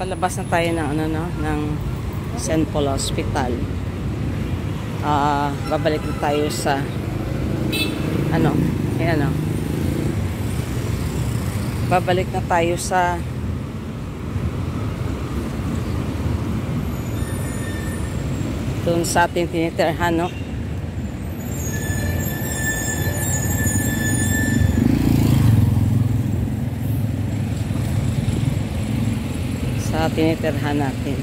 Palabas na tayo ng ng St. Paul Hospital. Babalik na tayo sa babalik na tayo sa doon sa ating tinitirhan, no? Sa tinitirhan natin.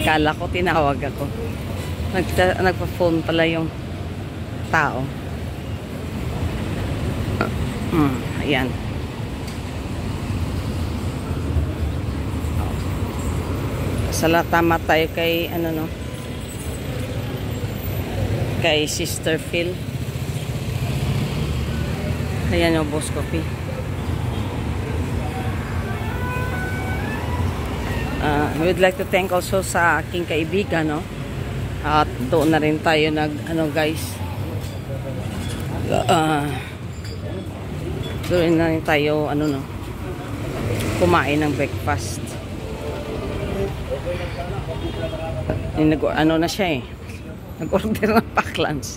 Kala ko tinawag ako. Nagpa-phone pala yung tao. Ayan. Tama tayo kay kay Sister Phil. Ayan yung Boss Coffee. We would like to thank also sa aking kaibigan, no? At doon na rin tayo guys. Doon na rin tayo kumain ng breakfast. Na siya eh. Nag-order ng pack lunch.